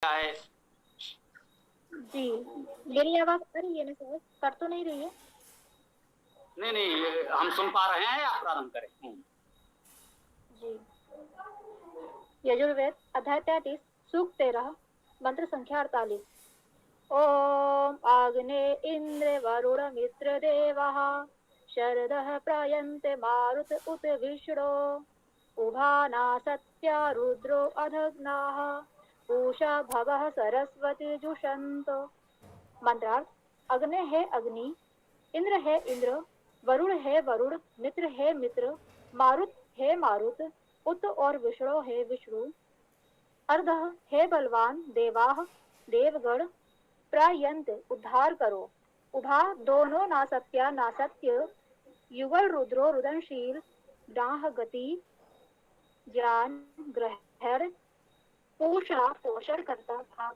है। जी, मेरी आवाज आ रही है ना सर? कर तो नहीं रही है? नहीं नहीं, हम सुन पा रहे हैं, आप प्रारंभ करें। जी। यजुर्वेद अध्याय 33 सूक्त 13 मंत्र संख्या 48। ओम आग्ने इंद्र वरुण मित्र देवः शरदः प्रायन्ते मारुत उत विष्णो उभाना सत्या रुद्रो अधग्नाः पूषा भवः सरस्वती जुषन्त। मंत्रार्थ: अग्नि है अग्नि, इंद्र है इंद्र, वरुण है वरुण, मित्र है मित्र, मारुत है मारुत, उत और विष्णु है विष्णु, अर्ध है बलवान, देवाह देवगण, प्रायंत उद्धार करो, उभा दोनों नासत्या नासत्य, युगल रुद्रो रुदनशील, डाह गति ज्ञान ग्रहण, पूषा पोषण करता, भाग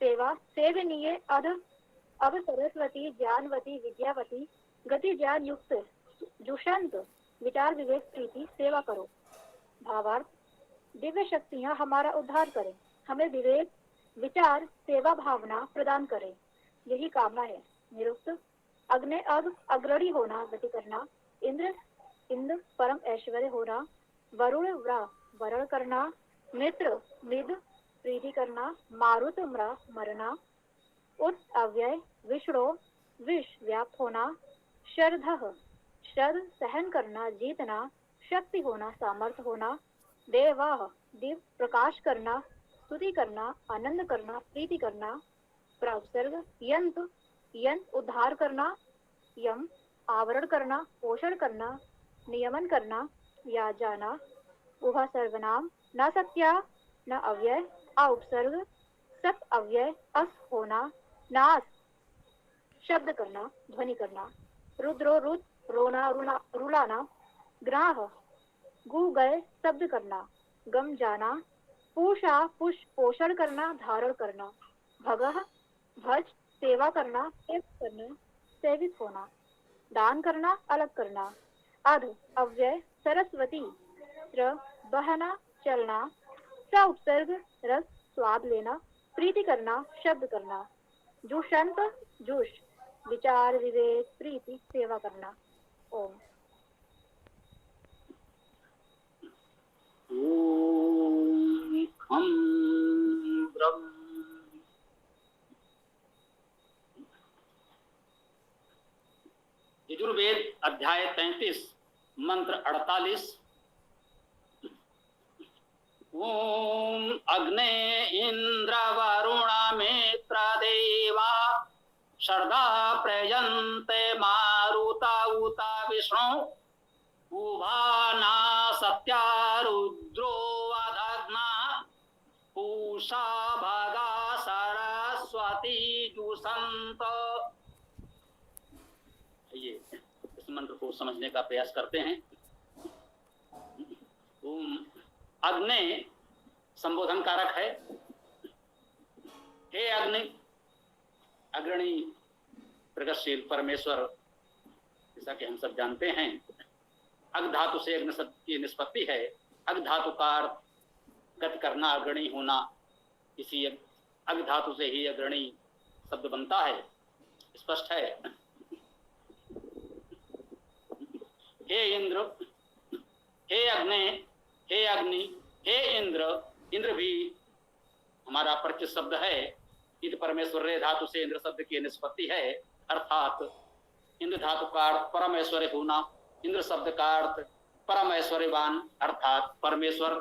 सेवा सेवनीय, अध अब सरस्वती ज्ञानवती विद्यावती, गति ज्ञान युक्त, जुषंत विचार विवेक प्रीति सेवा करो। भावार्थ: दिव्य शक्तियां हमारा उद्धार करें, हमें विवेक विचार सेवा भावना प्रदान करें, यही कामना है। निरुक्त: अग्नि अग अग्रणी होना गति करना, इंद्र इंद्र परम ऐश्वर्य होना, वरुण व्रा वरण करना, मित्र मिद प्रीति करना, मारुत म्रा मरना, उत अव्यय विष्णु विष व्याप्त होना, शरधः शर सहन करना जीतना, शक्ति होना सामर्थ्य होना, देवाः दिव प्रकाश करना, स्तुति करना आनंद करना प्रीति करना, प्रावसर्ग यंत यंत उद्धार करना, यम आवरण करना पोषण करना नियमन करना, या जाना, उभा सर्वनाम, न सत्या न अव्यय, उपसर्ग सत अव्यय, अस होना, नास शब्द करना ध्वनि करना, रुद्रो रुद रोना रुलाना, ग्राह गु गए शब्द करना, गम जाना, पूषा पुष पोषण करना धारण करना, भगह भज सेवा करना सेवित होना, दान करना अलग करना, अध अव्यय सरस्वती, त्र बहना चलना, स उपसर्ग रस स्वाद लेना, प्रीति करना शब्द करना, जुषंत जुष विचार विवेक प्रीति सेवा करना। ओम। ओम खम ब्रह्म। यजुर्वेद अध्याय 33 मंत्र 48। ओम अग्ने इंद्र वरुण मित्र देवा शरदा प्रयन्ते मारुता उता विष्णु उभाना सत्या रुद्रो अधग्ना पूषा भगा सरस्वती जुषंत। ये इस मंत्र को समझने का प्रयास करते हैं। ओम अग्नि संबोधन कारक है। हे अग्नि, अग्रणी प्रगतिशील परमेश्वर, जैसा कि हम सब जानते हैं। अग धातु से अग्नि शब्द की निष्पत्ति है। अग धातु का अर्थ गति करना, अग्रणी होना। इसी अग धातु से ही अग्रणी शब्द बनता है, स्पष्ट है। हे इंद्र, हे अग्नि, हे अग्नि, हे इंद्र। इंद्र भी हमारा परिचित शब्द है। इत परमेश्वर रे धातु से इंद्र शब्द की निष्पत्ति है, अर्थात इंद्र धातु का अर्थ परम ऐश्वर्य होना, इंद्र शब्द का अर्थ परम ऐश्वर्यवान अर्थात परमेश्वर।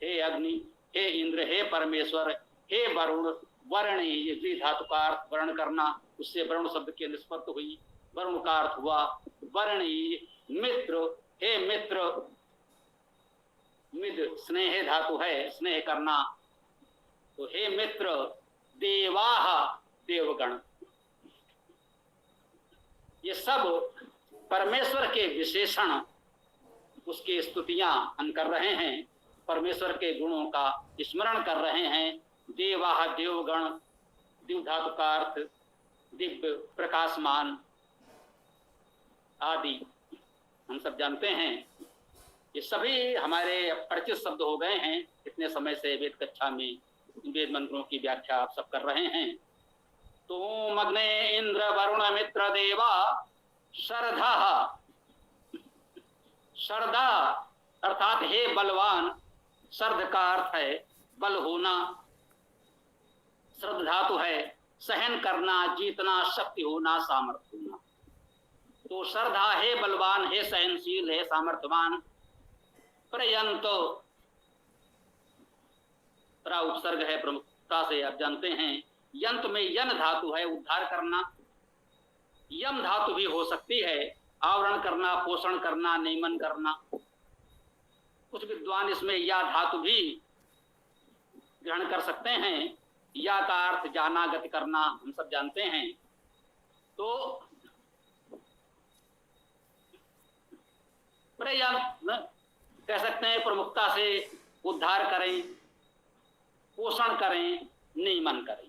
हे अग्नि, हे इंद्र, हे परमेश्वर, हे वरुण। वर्ण, ये धातु का अर्थ वर्ण करना, उससे वरुण शब्द की निष्पत्ति हुई, वरुण का अर्थ हुआ वर्णी। मित्र, हे मित्र, मिद स्नेह धातु है, स्नेह करना, तो हे मित्र। देवाह देवगण, ये सब परमेश्वर के विशेषण, उसकी स्तुतियां हम कर रहे हैं, परमेश्वर के गुणों का स्मरण कर रहे हैं। देवाह देवगण, दिव धातु का अर्थ दिव्य प्रकाशमान आदि हम सब जानते हैं। ये सभी हमारे परिचित शब्द हो गए हैं इतने समय से वेद कक्षा में वेद मंत्रों की व्याख्या आप सब कर रहे हैं। तो अग्ने इंद्र वरुण मित्र देवा शरधा, शरधा अर्थात हे बलवान, शर्ध का अर्थ है बल होना, श्रद्ध धातु है सहन करना, जीतना, शक्ति होना, सामर्थ्य होना। तो श्रद्धा हे बलवान, हे सहनशील, हे सामर्थ्यवान। पर्यंत उपसर्ग है प्रमुखता से, आप जानते हैं। यंत में यन धातु है उद्धार करना, यम धातु भी हो सकती है आवरण करना, पोषण करना, नियमन करना। कुछ विद्वान इसमें या धातु भी ग्रहण कर सकते हैं। या का अर्थ जाना, गति करना, हम सब जानते हैं। तो पर्यंत कह सकते हैं प्रमुखता से उद्धार करें, पोषण करें, नियमन करें।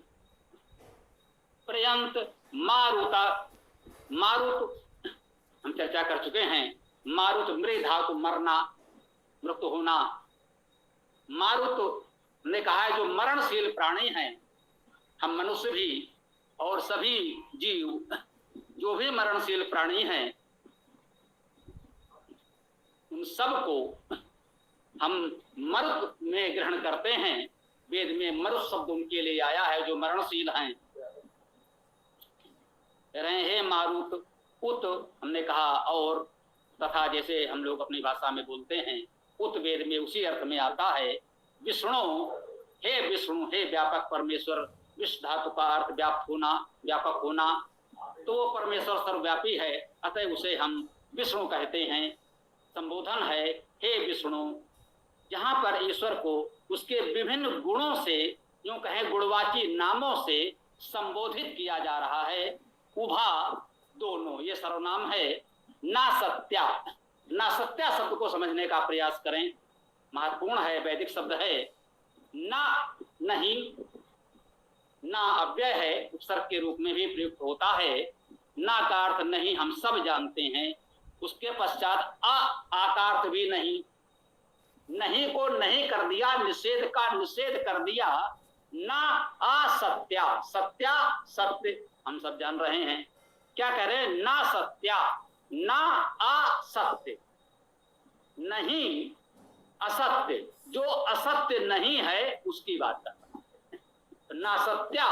पर्यंत मारुता, मारुत हम चर्चा कर चुके हैं। मारुत मृ धातु मरना, मृत होना। मारुत ने कहा है जो मरणशील प्राणी हैं, हम मनुष्य भी और सभी जीव जो भी मरणशील प्राणी हैं, उन सब को हम मरुत में ग्रहण करते हैं। वेद में मरुत शब्द उनके लिए आया है जो मरणशील हैं। रहे हे मारुत, उत हमने कहा, और तथा जैसे हम लोग अपनी भाषा में बोलते हैं, उत वेद में उसी अर्थ में आता है। विष्णु, हे विष्णु, हे व्यापक परमेश्वर। विष्णु धातु का अर्थ व्याप्त होना, व्यापक होना। तो वो परमेश्वर सर्वव्यापी है, अतः उसे हम विष्णु कहते हैं। संबोधन है हे विष्णु। यहाँ पर ईश्वर को उसके विभिन्न गुणों से, यूं कहें गुणवाची नामों से संबोधित किया जा रहा है। उभा दोनों, ये सर्वनाम है। ना सत्या, ना सत्या शब्द को समझने का प्रयास करें, महत्वपूर्ण है, वैदिक शब्द है। ना नहीं, ना अव्यय है, उपसर्ग के रूप में भी प्रयुक्त होता है। ना का अर्थ नहीं, हम सब जानते हैं। उसके पश्चात आकार्थ भी नहीं, नहीं को नहीं कर दिया, निषेध का निषेध कर दिया। ना असत्या, सत्या सत्य हम सब जान रहे हैं। क्या कह रहे हैं? ना सत्या, ना असत्य, नहीं असत्य, जो असत्य नहीं है उसकी बात कर रहा है। ना सत्या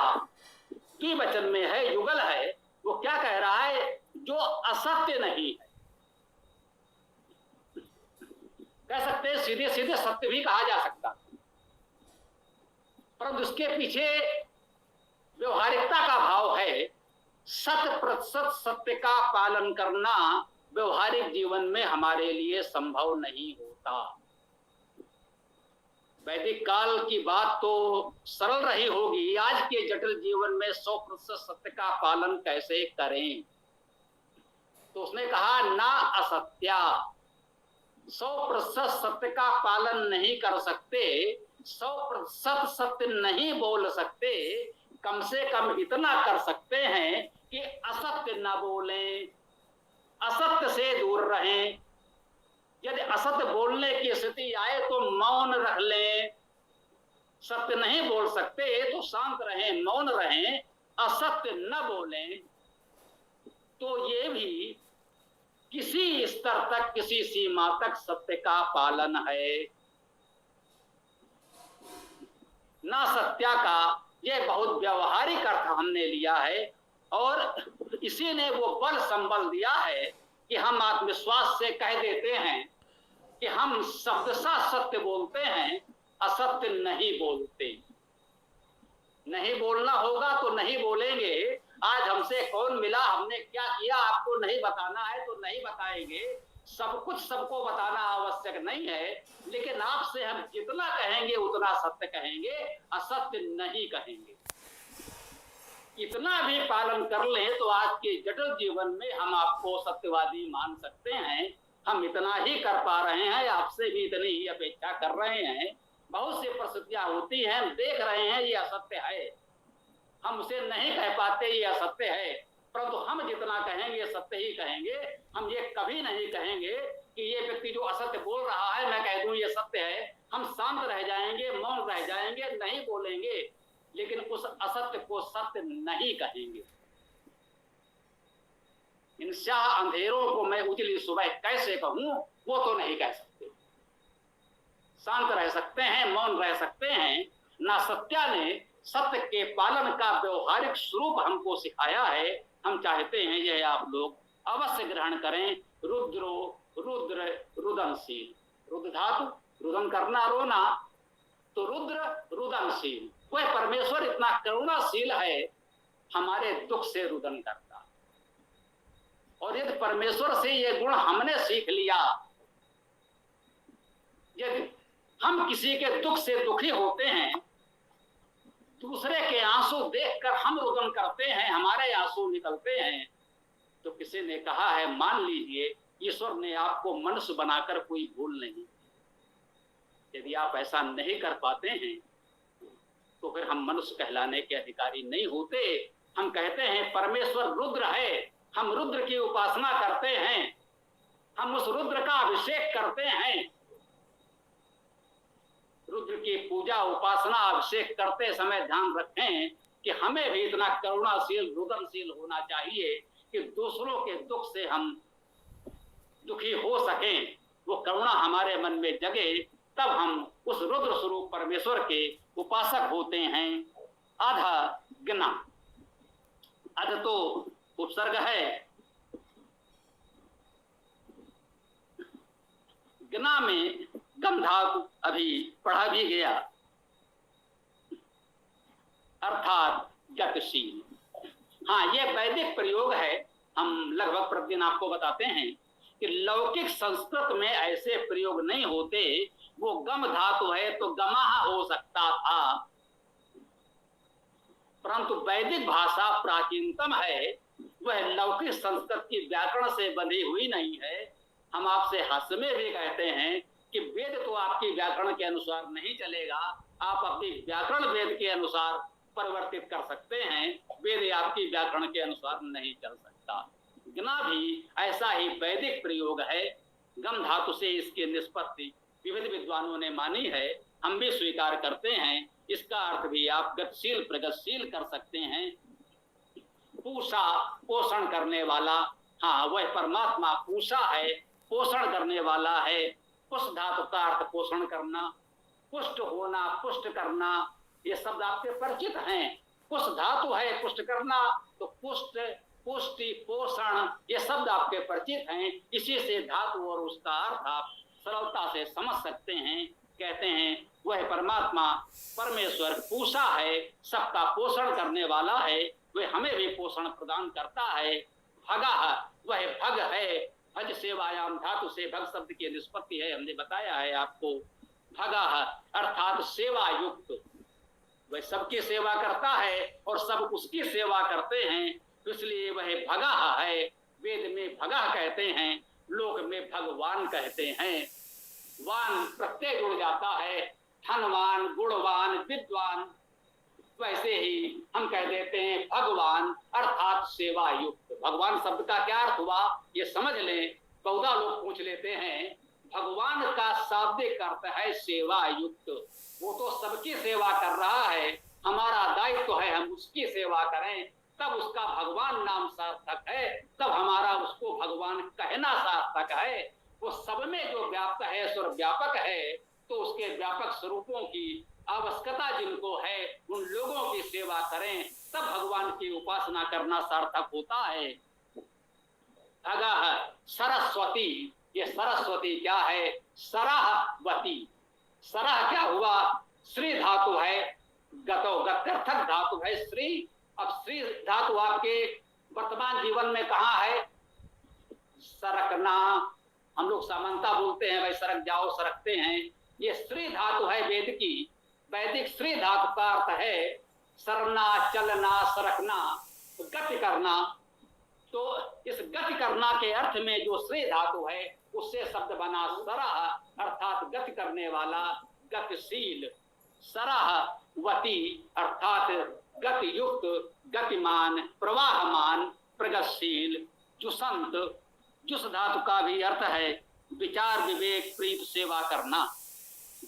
की वचन में है, युगल है। वो क्या कह रहा है? जो असत्य नहीं है। कह सकते हैं सीधे सीधे सत्य भी कहा जा सकता, परंतु उसके पीछे व्यवहारिकता का भाव है। 100% सत्य का पालन करना व्यवहारिक जीवन में हमारे लिए संभव नहीं होता। वैदिक काल की बात तो सरल रही होगी, आज के जटिल जीवन में 100% सत्य का पालन कैसे करें? तो उसने कहा ना असत्या, 100% सत्य का पालन नहीं कर सकते, 100% सत्य नहीं बोल सकते, कम से कम इतना कर सकते हैं कि असत्य न बोलें, असत्य से दूर रहें। यदि असत्य बोलने की स्थिति आए तो मौन रख लें। सत्य नहीं बोल सकते तो शांत रहें, मौन रहें, असत्य न बोलें। तो ये भी किसी स्तर तक, किसी सीमा तक सत्य का पालन है। ना सत्या का ये बहुत व्यवहारिक अर्थ हमने लिया है, और इसी ने वो बल संबल दिया है कि हम आत्मविश्वास से कह देते हैं कि हम शब्दशः सत्य बोलते हैं, असत्य नहीं बोलते। नहीं बोलना होगा तो नहीं बोलेंगे। आज हमसे कौन मिला, हमने क्या किया, आपको नहीं बताना है तो नहीं बताएंगे। सब कुछ सबको बताना आवश्यक नहीं है, लेकिन आपसे हम जितना कहेंगे उतना सत्य कहेंगे, असत्य नहीं कहेंगे। इतना भी पालन कर लें तो आज के जटिल जीवन में हम आपको सत्यवादी मान सकते हैं। हम इतना ही कर पा रहे हैं, आपसे भी इतनी ही अपेक्षा कर रहे हैं। बहुत सी परिस्थितियां होती हैं, हम देख रहे हैं ये असत्य है, हम उसे नहीं कह पाते ये असत्य है, परंतु हम जितना कहेंगे सत्य ही कहेंगे। हम ये कभी नहीं कहेंगे कि ये व्यक्ति जो असत्य बोल रहा है मैं कह दूं ये सत्य है, हम शांत रह जाएंगे, मौन रह जाएंगे, नहीं बोलेंगे, लेकिन उस असत्य को सत्य नहीं कहेंगे। इन शाह अंधेरों को मैं उजली सुबह कैसे कहूं, वो तो नहीं कह सकते। शांत रह सकते हैं, मौन रह सकते हैं। ना सत्या ने सत्य के पालन का व्यवहारिक स्वरूप हमको सिखाया है। हम चाहते हैं यह आप लोग अवश्य ग्रहण करें। रुद्रो रुद्र रुदनशील, रुद्र धातु रुदन करना, रोना, तो रुद्र रुदनशील, वह परमेश्वर इतना करुणाशील है, हमारे दुख से रुदन करता। और यदि परमेश्वर से यह गुण हमने सीख लिया, यदि हम किसी के दुख से दुखी होते हैं, दूसरे के आंसू देखकर हम रुदन करते हैं, हमारे आंसू निकलते हैं, तो किसी ने कहा है, मान लीजिए ईश्वर ने आपको मनुष्य बनाकर कोई भूल नहीं। यदि आप ऐसा नहीं कर पाते हैं तो फिर हम मनुष्य कहलाने के अधिकारी नहीं होते। हम कहते हैं परमेश्वर रुद्र है, हम रुद्र की उपासना करते हैं, हम उस रुद्र का अभिषेक करते हैं। रुद्र की पूजा, उपासना, अभिषेक करते समय ध्यान रखें कि हमें भी इतना करुणाशील, रुदनशील होना चाहिए कि दूसरों के दुख से हम दुखी हो सकें, वो करुणा हमारे मन में जगे, तब हम उस रुद्र स्वरूप परमेश्वर के उपासक होते हैं। अध गना, अध तो उपसर्ग है, गना में गम धातु अभी पढ़ा भी गया, अर्थात गतिशील। हाँ, ये वैदिक प्रयोग है। हम लगभग प्रतिदिन आपको बताते हैं कि लौकिक संस्कृत में ऐसे प्रयोग नहीं होते। वो गम धातु है तो गमाह हो सकता था, परंतु वैदिक भाषा प्राचीनतम है, वह लौकिक संस्कृत की व्याकरण से बंधी हुई नहीं है। हम आपसे हास्य में भी कहते हैं कि वेद तो आपकी व्याकरण के अनुसार नहीं चलेगा, आप अपनी व्याकरण वेद के अनुसार परिवर्तित कर सकते हैं, वेद आपकी व्याकरण के अनुसार नहीं चल सकता। गना भी ऐसा ही वैदिक प्रयोग है। गम धातु से इसकी निष्पत्ति विविध विद्वानों ने मानी है, हम भी स्वीकार करते हैं। इसका अर्थ भी आप गतिशील, प्रगतिशील कर सकते हैं। पूषा, पोषण करने वाला, हाँ वह परमात्मा पूषा है, पोषण करने वाला है। पुष धातु का अर्थ पोषण करना, पुष्ट होना, पुष्ट करना, ये शब्द आपके परिचित हैं। पुष धातु है पुष्ट करना, तो पुष्ट, पुष्टि, पोषण, ये शब्द आपके परिचित हैं। इसी से धातु और उसका अर्थ आप सरलता से समझ सकते हैं। कहते हैं वह परमात्मा परमेश्वर पूषा है, सबका पोषण करने वाला है, वह हमें भी पोषण प्रदान करता है। भगा, वह भग है, भज सेवायाम धातु से भग शब्द की निष्पत्ति है, हमने बताया है आपको। भगा अर्थात सेवा युक्त, वह सबकी सेवा करता है और सब उसकी सेवा करते हैं, इसलिए वह भगा है। वेद में भगा कहते हैं, लोक में भगवान कहते हैं। वान प्रत्यय जुड़ जाता है, धनवान, गुणवान, विद्वान, वैसे ही हम कह देते हैं भगवान अर्थात सेवा युक्त। भगवान शब्द का क्या अर्थ हुआ ये समझ लें। बहुधा लोग पूछ लेते हैं, भगवान का शाब्दिक अर्थ है सेवा युक्त, वो तो सबकी सेवा कर रहा है, हमारा दायित्व है हम उसकी सेवा करें, तब उसका भगवान नाम सार्थक है, तब हमारा उसको भगवान कहना सार्थक है। वो सब में जो व्याप्त है, सर्वव्यापक है, तो उसके व्यापक स्वरूपों की आवश्यकता जिनको है उन लोगों की सेवा करें, तब भगवान की उपासना करना सार्थक होता है। अगह सरस्वती, ये सरस्वती क्या है? सरहवती, सरह क्या हुआ? श्री धातु है, गतो गत्यर्थक धातु है श्री। अब श्री धातु आपके वर्तमान जीवन में कहाँ है? सरकना, हम लोग सामान्यता बोलते हैं भाई सरक जाओ, सरकते हैं, ये श्री धातु है वेद की। वैदिक श्री धातु का अर्थ है सरना, चलना, सरकना, गति करना। तो इस गति करना के अर्थ में जो श्री धातु है उससे शब्द बना सरह अर्थात गति करने वाला, गतिशील। सरहवती अर्थात गति युक्त, गतिमान, प्रवाहमान, प्रगतिशील। जुसंत, जुस धातु का भी अर्थ है विचार, विवेक, प्रीत, सेवा करना।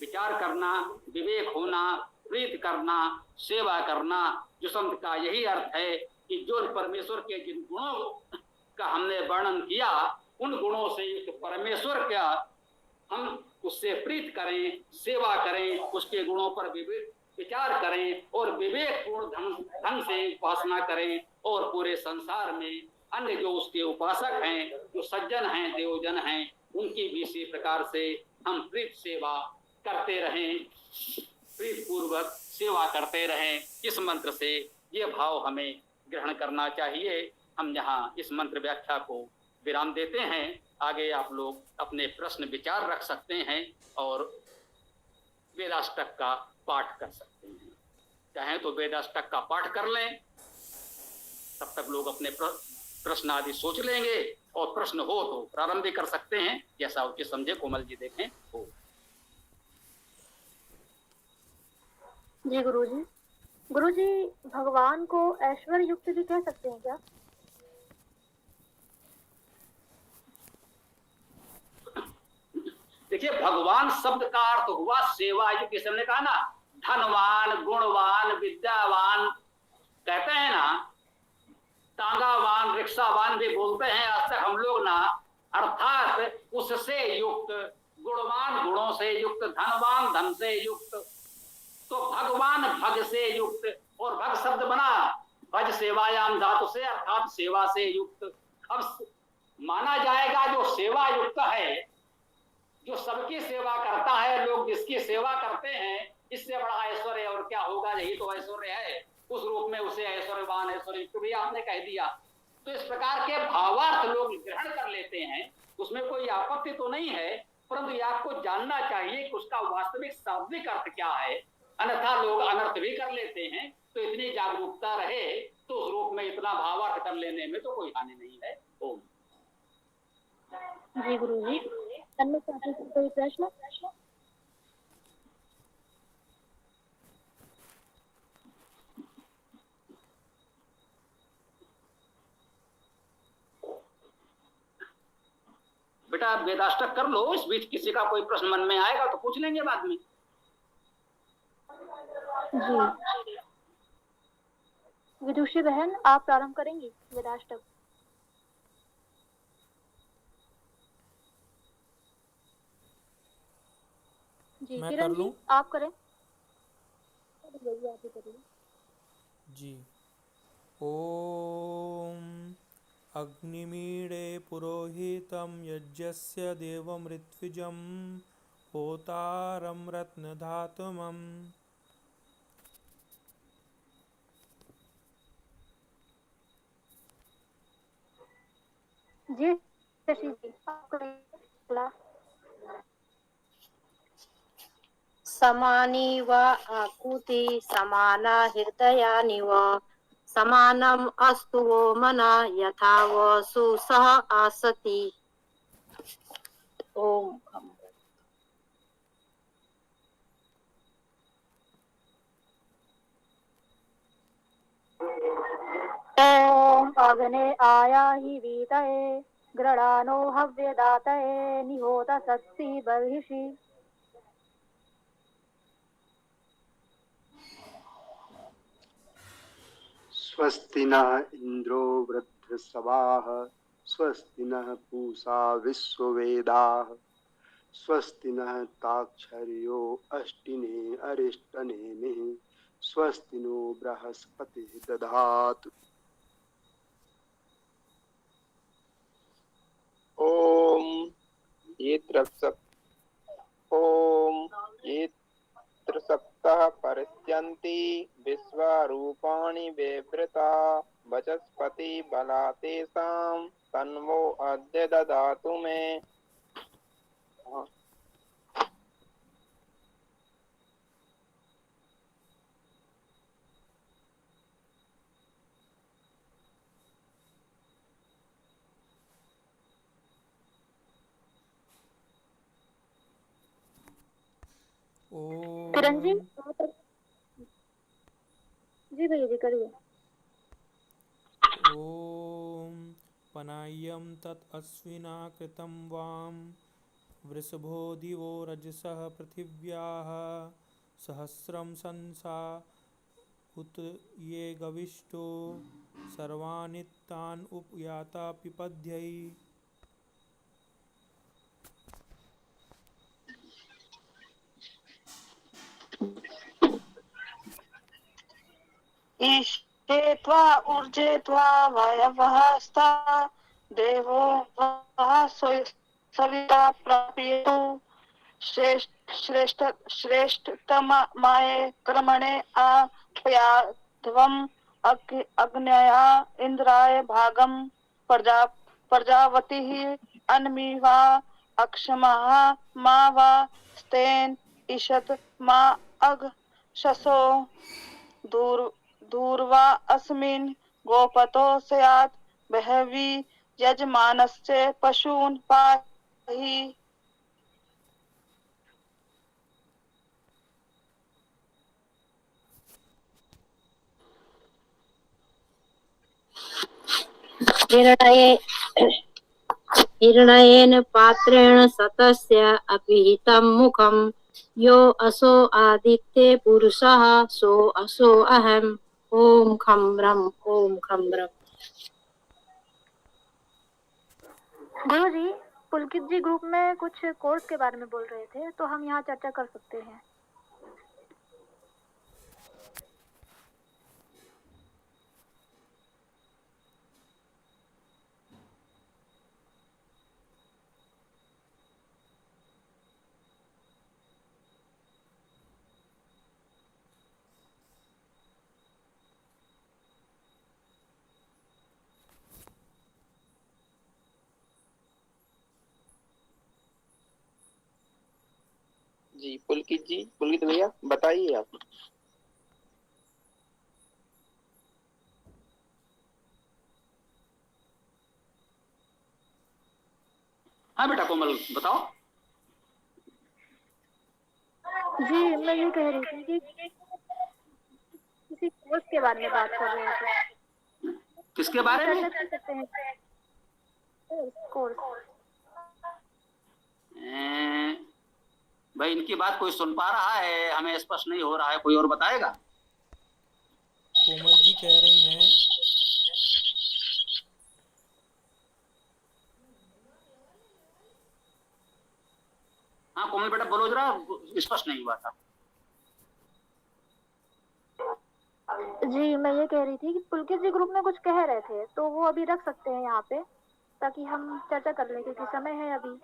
विचार करना, विवेक होना, प्रीत करना, सेवा करना। जो संत का यही अर्थ है कि जो परमेश्वर के जिन गुणों का हमने वर्णन किया, उन गुणों से युक्त परमेश्वर का हम उससे प्रीत करें, सेवा करें, उसके गुणों पर विचार करें और विवेकपूर्ण ढंग से उपासना करें, और पूरे संसार में अन्य जो उसके उपासक हैं, जो सज्जन हैं, देवजन हैं, उनकी भी इसी प्रकार से हम प्रीत सेवा करते रहें, प्रीत पूर्वक सेवा करते रहें। इस मंत्र से ये भाव हमें ग्रहण करना चाहिए। हम यहाँ इस मंत्र व्याख्या को विराम देते हैं। आगे आप लोग अपने प्रश्न विचार रख सकते हैं और वेदाष्टक का पाठ कर सकते हैं। चाहें तो वेदाष्टक का पाठ कर लें, तब तक लोग अपने प्रश्न आदि सोच लेंगे, और प्रश्न हो तो प्रारंभ भी कर सकते हैं, जैसा उचित समझे। कोमल जी देखें हो। जी गुरुजी। गुरुजी, भगवान को ऐश्वर्य युक्त भी कह सकते हैं क्या? देखिए, भगवान शब्द का अर्थ हुआ सेवा। जो किसी ने कहा ना, धनवान, गुणवान, विद्यावान, कहते हैं ना, तांगावान, रिक्शावान भी बोलते हैं आज तक हम लोग ना। अर्थात उससे युक्त, गुणवान गुणों से युक्त, धनवान धन से युक्त। तो भगवान भग से युक्त, और भग शब्द बना भज सेवायाम धातु से, अर्थात सेवा से युक्त। अब माना जाएगा जो सेवा युक्त है, जो सबकी सेवा करता है, लोग जिसकी सेवा करते हैं, इससे बड़ा ऐश्वर्य और क्या होगा। यही तो ऐश्वर्य है। उस रूप में उसे ऐश्वर्यवान, ऐश्वर्य युक्त भी आपने कह दिया। तो इस प्रकार के भावार्थ लोग ग्रहण कर लेते हैं, उसमें कोई आपत्ति तो नहीं है, परंतु ये आपको जानना चाहिए कि उसका वास्तविक शाब्दिक अर्थ क्या है, अन्यथा लोग अनर्थ भी कर लेते हैं। तो इतनी जागरूकता रहे तो उस रूप में इतना भावार्थ कर लेने में तो कोई हानि नहीं है। ओम। जी गुरुजी। अन्य साथी से कोई प्रश्न? बेटा आप वेदाष्टक कर लो, इस बीच किसी का कोई प्रश्न मन में आएगा तो पूछ लेंगे बाद में। जी। विदुषी बहन, आप प्रारंभ करेंगी वेदाष्टक? जी मैं किरण कर जी, लूं? आप करें। आप ही करिए। जी। ओम अग्निमीडे पुरोहितं यज्ञस्य देवमृत्विजं होतारं रत्नधातुमम्। जी शशि जी, आप करिए। समानी व आकुति समाना हृदयानि व समानम् अस्तु वो मना यथा वो सुसह आसति। ओम। ओम अग्ने आयाहि वीतये गृणानो हव्यदातये निहोत सत्सि बर्हिषि। स्वस्ति न इंद्रो वृद्धश्रवाः स्वस्ति न पूषा विश्ववेदाः स्वस्ति न ताक्षर्यो अष्टिने अरिष्टनेमिः स्वस्ति नो बृहस्पतिः दधातु। ओम ये सप्तः परिस्यन्ति विश्वरूपाणि विवृता वचस्पति बलातेषां तन्वो अद्य ददातु मे। किरण जी, ओम जी भैया जी करिए। ओम पनाय्यं तत् अश्विना कृतं वाम वृषभो दिवो रजसः पृथिव्याः सहस्रं संसा उत ये गविष्टो सर्वाणि तान् उपयाता पिपद्यै। ईशे त्वा ऊर्जे त्वा वायवः स्ता देवो वः सविता प्राप्येतु श्रेष्ठतमाये कर्मणे आप्याध्वम् अग्नया इंद्राय भागम प्रजावती अन्मीवा अक्षमः मा वा स्तेन ईशत मा अग शसो दूर्वा अस्मिन् गोपतो स्यात् बहवी यजमानस्य पशून् पाहि। हिरण्येन पात्रेण सतस्य अपिहितं मुखं यो असो आदित्ये पुरुषः सो असो अहम्। ओम खं ब्रह्म ओम खं ब्रह्म। गुरु जी, पुलकित जी ग्रुप में कुछ कोर्स के बारे में बोल रहे थे, तो हम यहाँ चर्चा कर सकते हैं। जी पुलकित भैया बताइए आप। हाँ बेटा कोमल बताओ। जी, मैं ये कह रही थी कि किसी कोर्स के बारे में बात कर रहे थे। किसके बारे में? चर्चा कर सकते हैं। कोर्स। भाई इनकी बात कोई सुन पा रहा है? हमें स्पष्ट नहीं हो रहा है, कोई और बताएगा? कोमल जी कह रही हैं। हाँ कोमल बेटा बोलो जरा, स्पष्ट नहीं हुआ था। जी, मैं ये कह रही थी कि पुलकित जी ग्रुप में कुछ कह रहे थे, तो वो अभी रख सकते हैं यहाँ पे, ताकि हम चर्चा कर लें, क्योंकि समय है अभी।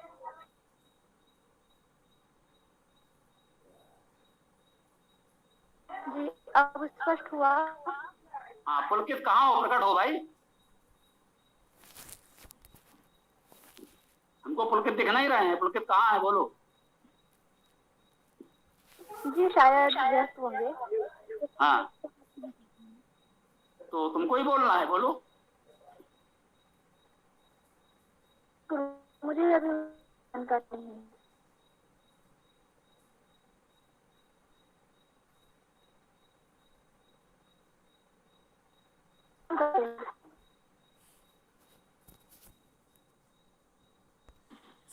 जी, अब स्पष्ट हुआ? हाँ पुलकित कहाँ हो, प्रकट हो भाई। हमको पुलकित दिख नहीं रहे हैं, पुलकित कहाँ है बोलो। जी शायद व्यस्त होंगे। हाँ तो तुमको ही बोलना है, बोलो। मुझे अभी जानकारी नहीं है।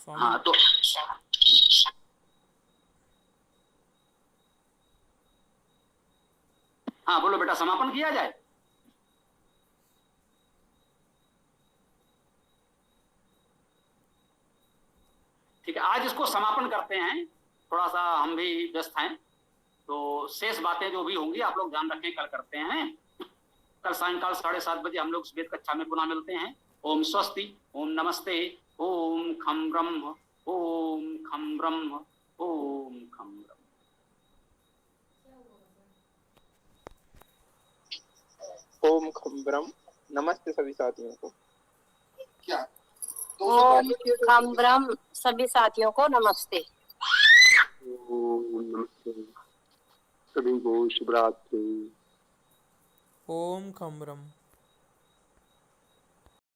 हाँ तो हाँ बोलो बेटा, समापन किया जाए। ठीक है, आज इसको समापन करते हैं, थोड़ा सा हम भी व्यस्त हैं, तो शेष बातें जो भी होंगी आप लोग ध्यान रखें, कल करते हैं। कल सायंकाल 7:30 बजे हम लोग वेद कक्षा में पुनः मिलते हैं। ओम स्वस्ति, ओम नमस्ते, ओम खम ब्रह्म, ओम खम ब्रह्म, ओम खम ब्रह्म। ओम खम ब्रह्म। नमस्ते सभी साथियों को। क्या ओम खं ब्रह्म। सभी साथियों को नमस्ते। ओम नमस्ते, सभी को शुभ रात्रि। ओम खं ब्रह्म।